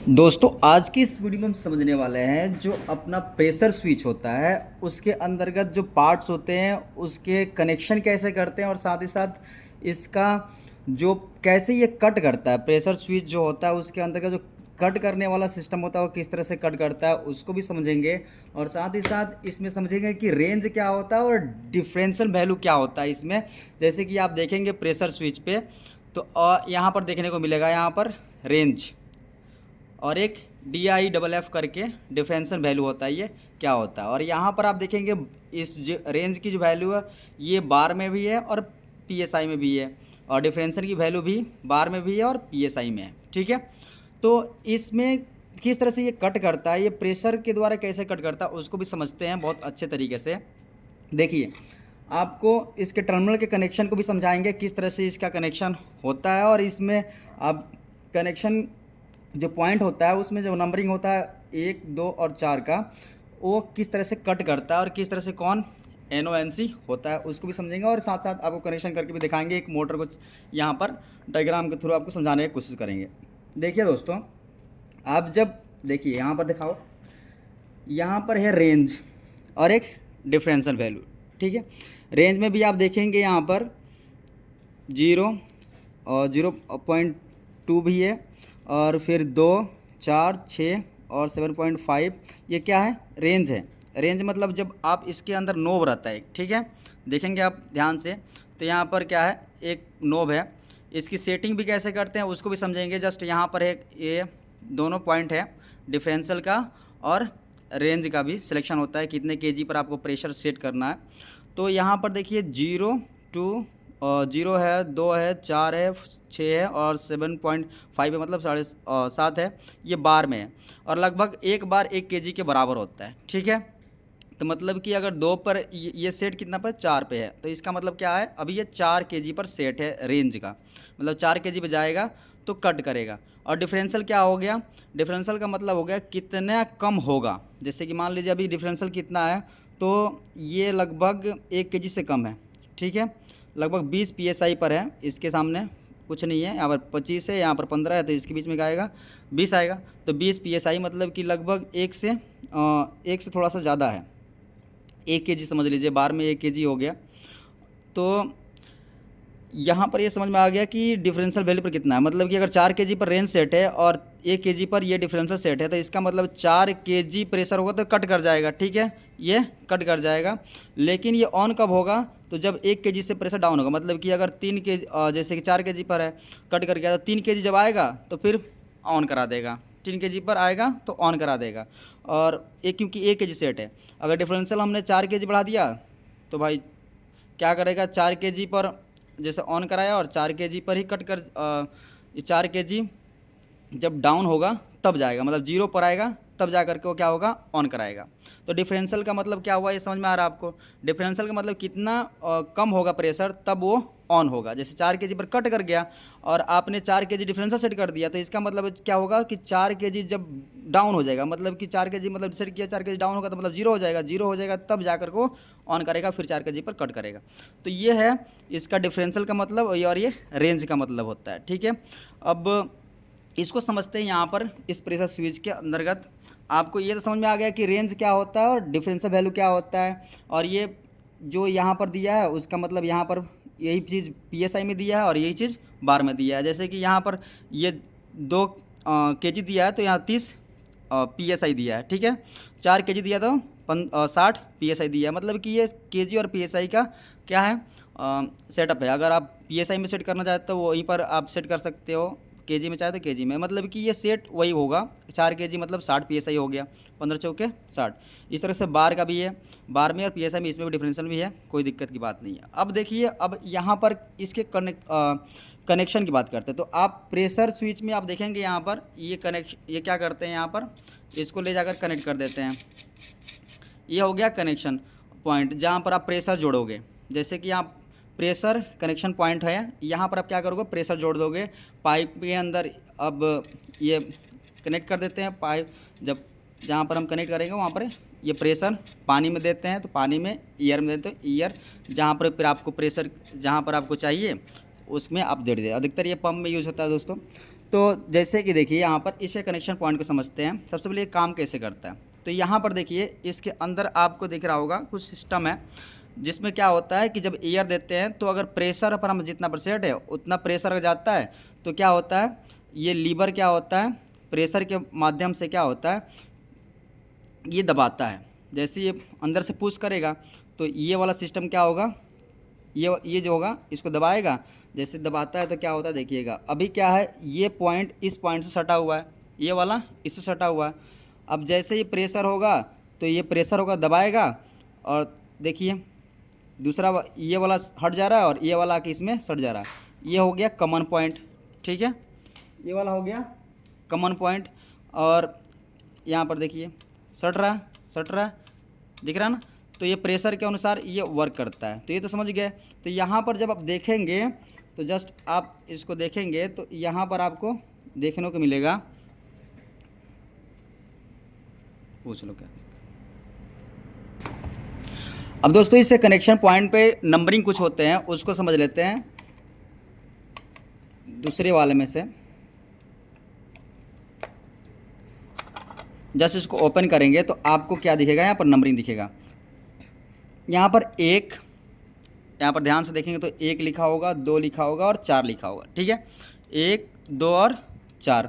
दोस्तों आज की इस वीडियो में हम समझने वाले हैं जो अपना प्रेशर स्विच होता है उसके अंतर्गत जो पार्ट्स होते हैं उसके कनेक्शन कैसे करते हैं और साथ ही साथ इसका जो कैसे ये कट करता है। प्रेशर स्विच जो होता है उसके अंतर्गत जो कट करने वाला सिस्टम होता है वो किस तरह से कट करता है उसको भी समझेंगे। और साथ ही साथ इसमें समझेंगे कि रेंज क्या होता है और डिफरेंशियल वैल्यू क्या होता है इसमें। जैसे कि आप देखेंगे प्रेशर स्विच पे तो यहाँ पर देखने को मिलेगा यहाँ पर रेंज और एक DI करके डिफरेंशियल वैल्यू होता है, ये क्या होता है। और यहाँ पर आप देखेंगे इस जो रेंज की जो वैल्यू है ये बार में भी है और PSI में भी है, और डिफरेंशियल की वैल्यू भी बार में भी है और PSI में है। ठीक है, तो इसमें किस तरह से ये कट करता है, ये प्रेशर के द्वारा कैसे कट करता है उसको भी समझते हैं बहुत अच्छे तरीके से। देखिए, आपको इसके टर्मिनल के कनेक्शन को भी समझाएंगे किस तरह से इसका कनेक्शन होता है, और इसमें आप कनेक्शन जो पॉइंट होता है उसमें जो नंबरिंग होता है 1, 2 और 4 का, वो किस तरह से कट करता है और किस तरह से कौन NONC होता है उसको भी समझेंगे। और साथ साथ आपको कनेक्शन करके भी दिखाएंगे एक मोटर को, यहाँ पर डायग्राम के थ्रू आपको समझाने की कोशिश करेंगे। देखिए दोस्तों, आप जब देखिए यहाँ पर दिखाओ, यहाँ पर है रेंज और एक डिफरेंशियल वैल्यू। ठीक है, रेंज में भी आप देखेंगे यहाँ पर 0 और 0.2 भी है, और फिर 2, 4, 6 और 7.5, ये क्या है, रेंज है। रेंज मतलब जब आप इसके अंदर नोब रहता है, ठीक है, देखेंगे आप ध्यान से तो यहाँ पर क्या है, एक नोब है। इसकी सेटिंग भी कैसे करते हैं उसको भी समझेंगे। जस्ट यहाँ पर एक ये दोनों पॉइंट है, डिफरेंशियल का और रेंज का भी सिलेक्शन होता है, कितने kg पर आपको प्रेशर सेट करना है। तो यहाँ पर देखिए 0, 2 और 0 है, 2 है, 4 है, 6 है और 7.5 है, मतलब 7.5 है। ये बार में है और लगभग एक बार 1 kg के बराबर होता है। ठीक है, तो मतलब कि अगर 2 पर ये सेट कितना पर 4 पे है, तो इसका मतलब क्या है, अभी ये 4 kg पर सेट है रेंज का, मतलब 4 kg पे जाएगा तो कट करेगा। और डिफरेंशियल क्या हो गया, डिफरेंशियल का मतलब हो गया कितना कम होगा। जैसे कि मान लीजिए अभी डिफरेंशियल कितना है, तो ये लगभग 1 kg से कम है। ठीक है, लगभग 20 PSI पर है, इसके सामने कुछ नहीं है। यहाँ पर 25 है, यहाँ पर 15 है, तो इसके बीच में क्या आएगा, 20 आएगा। तो 20 PSI मतलब कि लगभग एक से थोड़ा सा ज़्यादा है, 1 kg समझ लीजिए, बार में 1 kg हो गया। तो यहाँ पर ये समझ में आ गया कि डिफरेंशियल वैल्यू पर कितना है। मतलब कि अगर 4 kg पर रेंज सेट है और 1 kg पर ये डिफरेंशियल सेट है, तो इसका मतलब 4 kg प्रेशर होगा तो कट कर जाएगा। ठीक है, ये कट कर जाएगा। लेकिन ये ऑन कब होगा, तो जब 1 kg से प्रेशर डाउन होगा। मतलब कि अगर 3 kg, जैसे कि 4 kg पर है, कट कर गया, तो 3 kg जब आएगा तो फिर ऑन करा देगा। 3 kg पर आएगा तो ऑन करा देगा। और एक क्योंकि 1 kg सेट है, अगर डिफरेंशियल हमने 4 kg बढ़ा दिया तो भाई क्या करेगा, 4 kg पर जैसे ऑन कराया और 4 kg पर ही कट कर, ये 4 kg जब डाउन होगा तब जाएगा, मतलब 0 पर आएगा तब जा करके वो क्या होगा, ऑन कराएगा। तो डिफरेंशियल का मतलब क्या हुआ, ये समझ में आ रहा है आपको। डिफरेंशियल का मतलब कितना कम होगा प्रेशर तब वो ऑन होगा। जैसे 4 kg पर कट कर गया और आपने 4 kg डिफरेंशियल सेट कर दिया, तो इसका मतलब क्या होगा कि 4 kg जब डाउन हो जाएगा, मतलब कि 4 kg मतलब सेट किया, 4 kg डाउन होगा तो मतलब 0 हो जाएगा। 0 हो जाएगा तब जा कर को ऑन करेगा, फिर 4 kg पर कट करेगा। तो ये है इसका डिफरेंशियल का मतलब, और ये रेंज का मतलब होता है। ठीक है, अब इसको समझते हैं। यहाँ पर इस प्रेशर स्विच के अंतर्गत आपको ये तो समझ में आ गया कि रेंज क्या होता है और डिफरेंशियल वैल्यू क्या होता है। और ये जो यहाँ पर दिया है उसका मतलब यहाँ पर यही चीज़ PSI में दिया है और यही चीज़ बार में दिया है। जैसे कि यहाँ पर ये 2 kg दिया है तो यहाँ 30 PSI दिया है। ठीक है, 4 kg दिया तो 60 PSI दिया है। मतलब कि ये kg और PSI का क्या है, सेटअप है। अगर आप PSI में सेट करना चाहते हो वहीं पर आप सेट कर सकते हो, kg में चाहे तो kg में। मतलब कि ये सेट वही होगा, 4 kg मतलब 60 PSI हो गया, 15 चौके 60। इस तरह से बार का भी है, बार में और PSI में इसमें भी डिफरेंशियल भी है, कोई दिक्कत की बात नहीं है। अब देखिए, अब यहाँ पर इसके कनेक्शन की बात करते हैं। तो आप प्रेशर स्विच में आप देखेंगे यहाँ पर ये क्या करते हैं, यहाँ पर इसको ले जाकर कनेक्ट कर देते हैं। ये हो गया कनेक्शन पॉइंट जहाँ पर आप प्रेशर जोड़ोगे। जैसे कि आप प्रेशर कनेक्शन पॉइंट है, यहाँ पर आप क्या करोगे, प्रेशर जोड़ दोगे पाइप के अंदर। अब ये कनेक्ट कर देते हैं पाइप, जब जहाँ पर हम कनेक्ट करेंगे वहाँ पर ये प्रेशर पानी में देते हैं, तो पानी में ईयर में देते हैं, ईयर जहाँ पर फिर आपको प्रेशर जहाँ पर आपको चाहिए उसमें आप दे दे। अधिकतर ये पंप में यूज़ होता है दोस्तों। तो जैसे कि देखिए यहाँ पर इसे कनेक्शन पॉइंट को समझते हैं। सबसे पहले ये काम कैसे करता है, तो यहाँ पर देखिए इसके अंदर आपको दिख रहा होगा कुछ सिस्टम है, जिसमें क्या होता है कि जब एयर देते हैं तो अगर प्रेशर पर हम जितना परसेंट है उतना प्रेशर अगर जाता है तो क्या होता है, ये लीवर क्या होता है, प्रेशर के माध्यम से क्या होता है, ये दबाता है। जैसे ये अंदर से पुश करेगा तो ये वाला सिस्टम क्या होगा, ये जो होगा इसको दबाएगा। जैसे दबाता है तो क्या होता है देखिएगा, अभी क्या है, ये पॉइंट इस पॉइंट से सटा हुआ है, ये वाला इससे सटा हुआ है। अब जैसे ये प्रेशर होगा तो ये प्रेशर होगा दबाएगा, और देखिए दूसरा ये वाला हट जा रहा है और ये वाला आके इसमें सट जा रहा है। ये हो गया कॉमन पॉइंट, ठीक है, ये वाला हो गया कॉमन पॉइंट। और यहाँ पर देखिए सट रहा है, दिख रहा है ना। तो ये प्रेशर के अनुसार ये वर्क करता है, तो ये तो समझ गए। तो यहाँ पर जब आप देखेंगे तो जस्ट आप इसको देखेंगे तो यहाँ पर आपको देखने को मिलेगा, पूछ लो क्या। अब दोस्तों इससे कनेक्शन पॉइंट पे नंबरिंग कुछ होते हैं, उसको समझ लेते हैं दूसरे वाले में से। जैसे इसको ओपन करेंगे तो आपको क्या दिखेगा, यहाँ पर नंबरिंग दिखेगा। यहाँ पर एक, यहाँ पर ध्यान से देखेंगे तो 1 लिखा होगा, 2 लिखा होगा और 4 लिखा होगा, ठीक है, 1 2 और 4।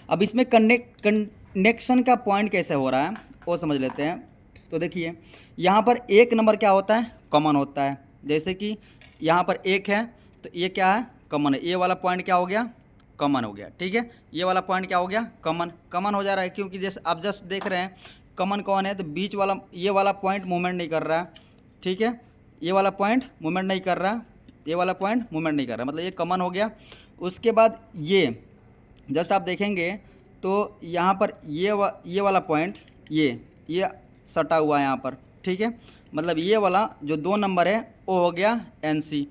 अब इसमें कनेक्शन का पॉइंट कैसे हो रहा है वो समझ लेते हैं। तो देखिए यहाँ पर 1 नंबर क्या होता है, कॉमन होता है। जैसे कि यहाँ पर 1 है तो ये क्या है, कॉमन है। ये वाला पॉइंट क्या हो गया, कॉमन हो गया, ठीक है। ये वाला पॉइंट क्या हो गया, कॉमन हो जा रहा है, क्योंकि जैसे आप जस्ट देख रहे हैं कॉमन कौन है, तो बीच वाला ये वाला पॉइंट मूवमेंट नहीं कर रहा है, ठीक है, ये वाला पॉइंट मूवमेंट नहीं कर रहा, ये वाला पॉइंट मूवमेंट नहीं कर रहा, मतलब ये कॉमन हो गया। उसके बाद ये जस्ट आप देखेंगे तो यहाँ पर ये वाला पॉइंट ये सटा हुआ है यहाँ पर, ठीक है, मतलब ये वाला जो 2 नंबर है वो हो गया NC।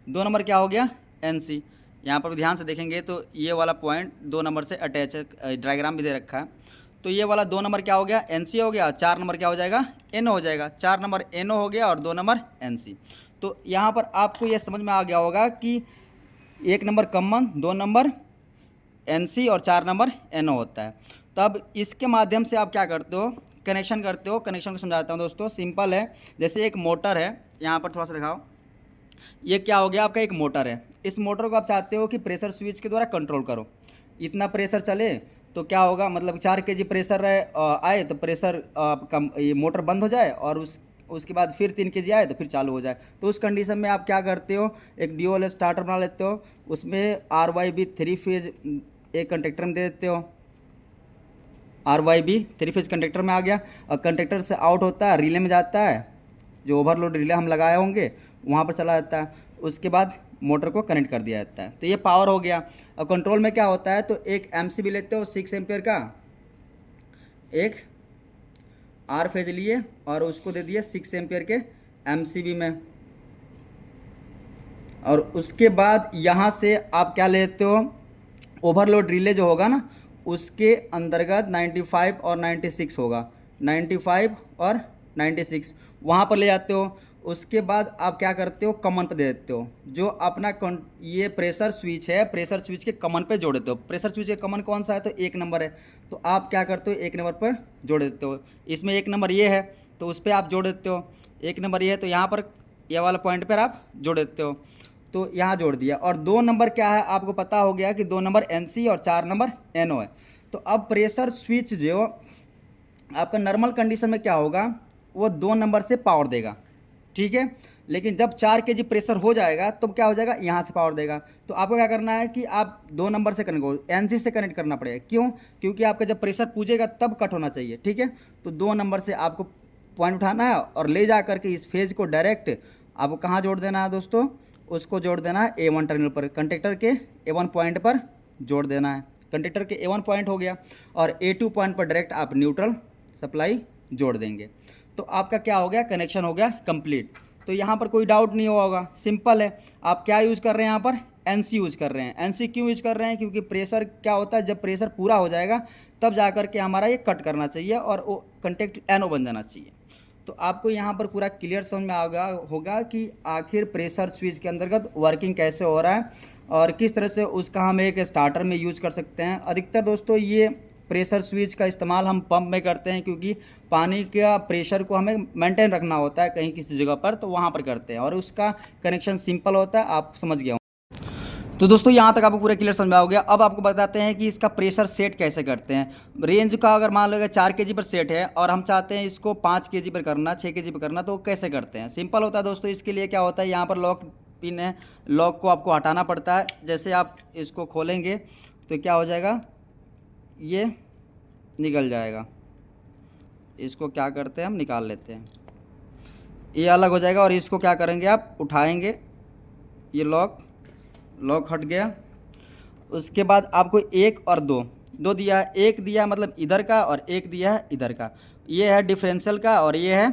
2 नंबर क्या हो गया, NC। यहाँ पर ध्यान से देखेंगे तो ये वाला पॉइंट 2 नंबर से अटैच है, डायग्राम भी दे रखा है। तो ये वाला 2 नंबर क्या हो गया, NC हो गया। 4 नंबर क्या हो जाएगा, NO हो जाएगा। 4 नंबर NO हो गया और 2 नंबर NC। तो यहाँ पर आपको ये समझ में आ गया होगा कि 1 नंबर कॉमन, 2 नंबर NC और 4 नंबर NO होता है। तब इसके माध्यम से आप क्या करते हो, कनेक्शन करते हो। कनेक्शन को समझाता हूँ दोस्तों, सिंपल है। जैसे एक मोटर है, यहाँ पर थोड़ा सा दिखाओ, ये क्या हो गया आपका, एक मोटर है। इस मोटर को आप चाहते हो कि प्रेशर स्विच के द्वारा कंट्रोल करो, इतना प्रेशर चले तो क्या होगा, मतलब 4 kg प्रेशर आए तो प्रेशर कम, ये मोटर बंद हो जाए, और उसके बाद फिर 3 kg आए तो फिर चालू हो जाए। तो उस कंडीशन में आप क्या करते हो, एक ड्यूअल स्टार्टर बना लेते हो, उसमें RYB 3 फेज एक कंडक्टर में दे देते हो। RYB 3 फेज कंडक्टर में आ गया, और कंडक्टर से आउट होता है, रिले में जाता है, जो ओवरलोड रिले हम लगाए होंगे वहाँ पर चला जाता है। उसके बाद मोटर को कनेक्ट कर दिया जाता है। तो ये पावर हो गया। और कंट्रोल में क्या होता है, तो एक MCB लेते हो 6 एम्पियर का, एक R फेज लिए और उसको दे दिए 6 एम्पियर के MCB में। और उसके बाद यहाँ से आप क्या लेते हो, ओवरलोड रिले जो होगा ना, उसके अंतर्गत 95 और 96 होगा, 95 और 96 वहाँ पर ले जाते हो। उसके बाद आप क्या करते हो, कॉमन पे दे देते हो, जो अपना ये प्रेशर स्विच है, प्रेशर स्विच के कॉमन पे जोड़ देते हो। प्रेशर स्विच के कॉमन कौन सा है, तो 1 नंबर है, तो आप क्या करते हो, 1 नंबर पर जोड़ देते हो। इसमें 1 नंबर ये है तो उस पर आप जोड़ देते हो, 1 नंबर ये है तो यहाँ पर ये वाला पॉइंट पर आप जोड़ देते हो, तो यहाँ जोड़ दिया। और 2 नंबर क्या है, आपको पता हो गया कि 2 नंबर NC और 4 नंबर NO है। तो अब प्रेशर स्विच जो आपका नॉर्मल कंडीशन में क्या होगा, वो 2 नंबर से पावर देगा, ठीक है। लेकिन जब 4 kg प्रेशर हो जाएगा तब क्या हो जाएगा, यहाँ से पावर देगा। तो आपको क्या करना है कि आप 2 नंबर से कनेक्ट करो, NC से कनेक्ट करना पड़ेगा। क्यों, क्योंकि आपका जब प्रेशर पूजेगा तब कट होना चाहिए, ठीक है। तो 2 नंबर से आपको पॉइंट उठाना है और ले जा करके इस फेज को डायरेक्ट आपको कहाँ जोड़ देना है दोस्तों, उसको जोड़ देना है A1 टर्मिनल पर, कंडक्टर के A1 पॉइंट पर जोड़ देना है। कंडक्टर के A1 पॉइंट हो गया, और A2 पॉइंट पर डायरेक्ट आप न्यूट्रल सप्लाई जोड़ देंगे। तो आपका क्या हो गया, कनेक्शन हो गया कंप्लीट। तो यहाँ पर कोई डाउट नहीं होगा, सिंपल है। आप क्या यूज़ कर रहे हैं, यहाँ पर NC यूज़ कर रहे हैं। NC क्यों यूज़ कर रहे हैं, क्योंकि प्रेशर क्या होता है, जब प्रेशर पूरा हो जाएगा तब जा कर के हमारा ये कट करना चाहिए और वो कंटेक्ट NO बन जाना चाहिए। तो आपको यहाँ पर पूरा क्लियर समझ में होगा कि आखिर प्रेशर स्विच के अंतर्गत वर्किंग कैसे हो रहा है। और किस तरह से उसका हम एक स्टार्टर में यूज कर सकते हैं। अधिकतर दोस्तों ये प्रेशर स्विच का इस्तेमाल हम पंप में करते हैं, क्योंकि पानी का प्रेशर को हमें मेंटेन रखना होता है कहीं किसी जगह पर, तो वहाँ पर करते हैं और उसका कनेक्शन सिंपल होता है, आप समझ गए। तो दोस्तों यहाँ तक आपको पूरा क्लियर समझ में आ गया। अब आपको बताते हैं कि इसका प्रेशर सेट कैसे करते हैं। रेंज का अगर मान लो 4 केजी पर सेट है और हम चाहते हैं इसको 5 केजी पर करना, 6 केजी पर करना, तो कैसे करते हैं। सिंपल होता है दोस्तों। इसके लिए क्या होता है, यहाँ पर लॉक पिन है, लॉक को आपको हटाना पड़ता है। जैसे आप इसको खोलेंगे तो क्या हो जाएगा, ये निकल जाएगा। इसको क्या करते हैं, हम निकाल लेते हैं, ये अलग हो जाएगा। और इसको क्या करेंगे, आप उठाएंगे, ये लॉक हट गया। उसके बाद आपको एक और दो दिया है। एक दिया मतलब इधर का और एक दिया है इधर का। ये है डिफरेंशियल का और ये है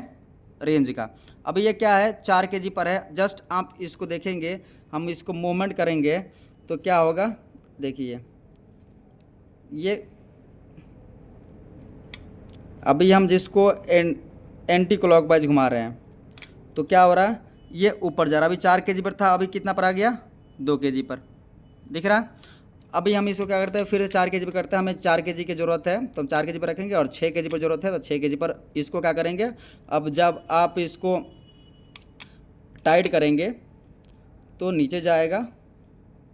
रेंज का। अब ये क्या है, 4 केजी पर है। जस्ट आप इसको देखेंगे, हम इसको मूवमेंट करेंगे तो क्या होगा, देखिए ये अभी हम जिसको एंटी क्लॉकवाइज घुमा रहे हैं तो क्या हो रहा है, ये ऊपर जा रहा है। अभी 4 केजी पर था, अभी कितना पर आ गया, 2 केजी पर, दिख रहा है। अभी हम इसको क्या करते हैं, फिर 4 केजी पर करते हैं। हमें 4 केजी की ज़रूरत है तो हम 4 केजी पर रखेंगे, और 6 केजी पर ज़रूरत है तो 6 केजी पर इसको क्या करेंगे। अब जब आप इसको टाइट करेंगे तो नीचे जाएगा।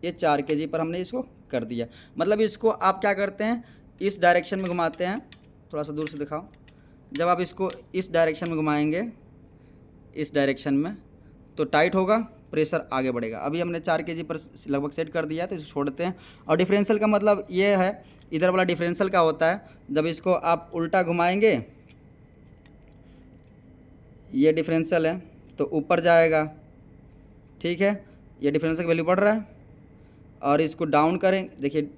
ये 4 केजी पर हमने इसको कर दिया। मतलब इसको आप क्या करते हैं, इस डायरेक्शन में घुमाते हैं। थोड़ा सा दूर से दिखाओ। जब आप इसको इस डायरेक्शन में घुमाएंगे, इस डायरेक्शन में, तो टाइट होगा, प्रेशर आगे बढ़ेगा। अभी हमने 4 केजी पर लगभग सेट कर दिया है तो इसको छोड़ते हैं। और डिफरेंशियल का मतलब ये है, इधर वाला डिफरेंशियल का होता है, जब इसको आप उल्टा घुमाएंगे, ये डिफरेंशियल है तो ऊपर जाएगा, ठीक है। ये डिफरेंशियल का वैल्यू बढ़ रहा है। और इसको डाउन करें, देखिए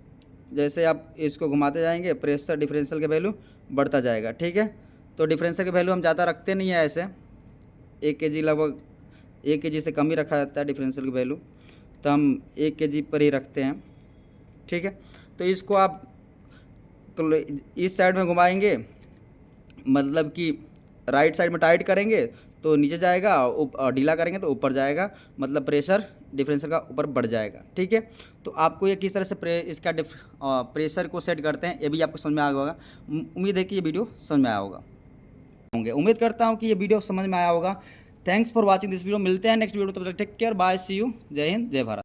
जैसे आप इसको घुमाते जाएंगे प्रेशर डिफरेंशियल का वैल्यू बढ़ता जाएगा, ठीक है। तो डिफरेंशियल का वैल्यू हम ज़्यादा रखते नहीं है, ऐसे 1 केजी, लगभग 1 केजी से कम ही रखा जाता है डिफरेंशियल की वैल्यू, तो हम 1 केजी पर ही रखते हैं, ठीक है। तो इसको आप इस साइड में घुमाएंगे, मतलब कि राइट साइड में टाइट करेंगे तो नीचे जाएगा, और ढीला करेंगे तो ऊपर जाएगा, मतलब प्रेशर डिफरेंशियल का ऊपर बढ़ जाएगा, ठीक है। तो आपको ये किस तरह से इसका प्रेशर को सेट करते हैं, ये भी आपको समझ में आया होगा। उम्मीद है कि ये वीडियो समझ में आया होगा। उम्मीद करता हूँ कि ये वीडियो समझ में आया होगा। Thanks for watching this video. मिलते हैं नेक्स्ट वीडियो, तब तक take care, bye, see you, जय हिंद, जय भारत।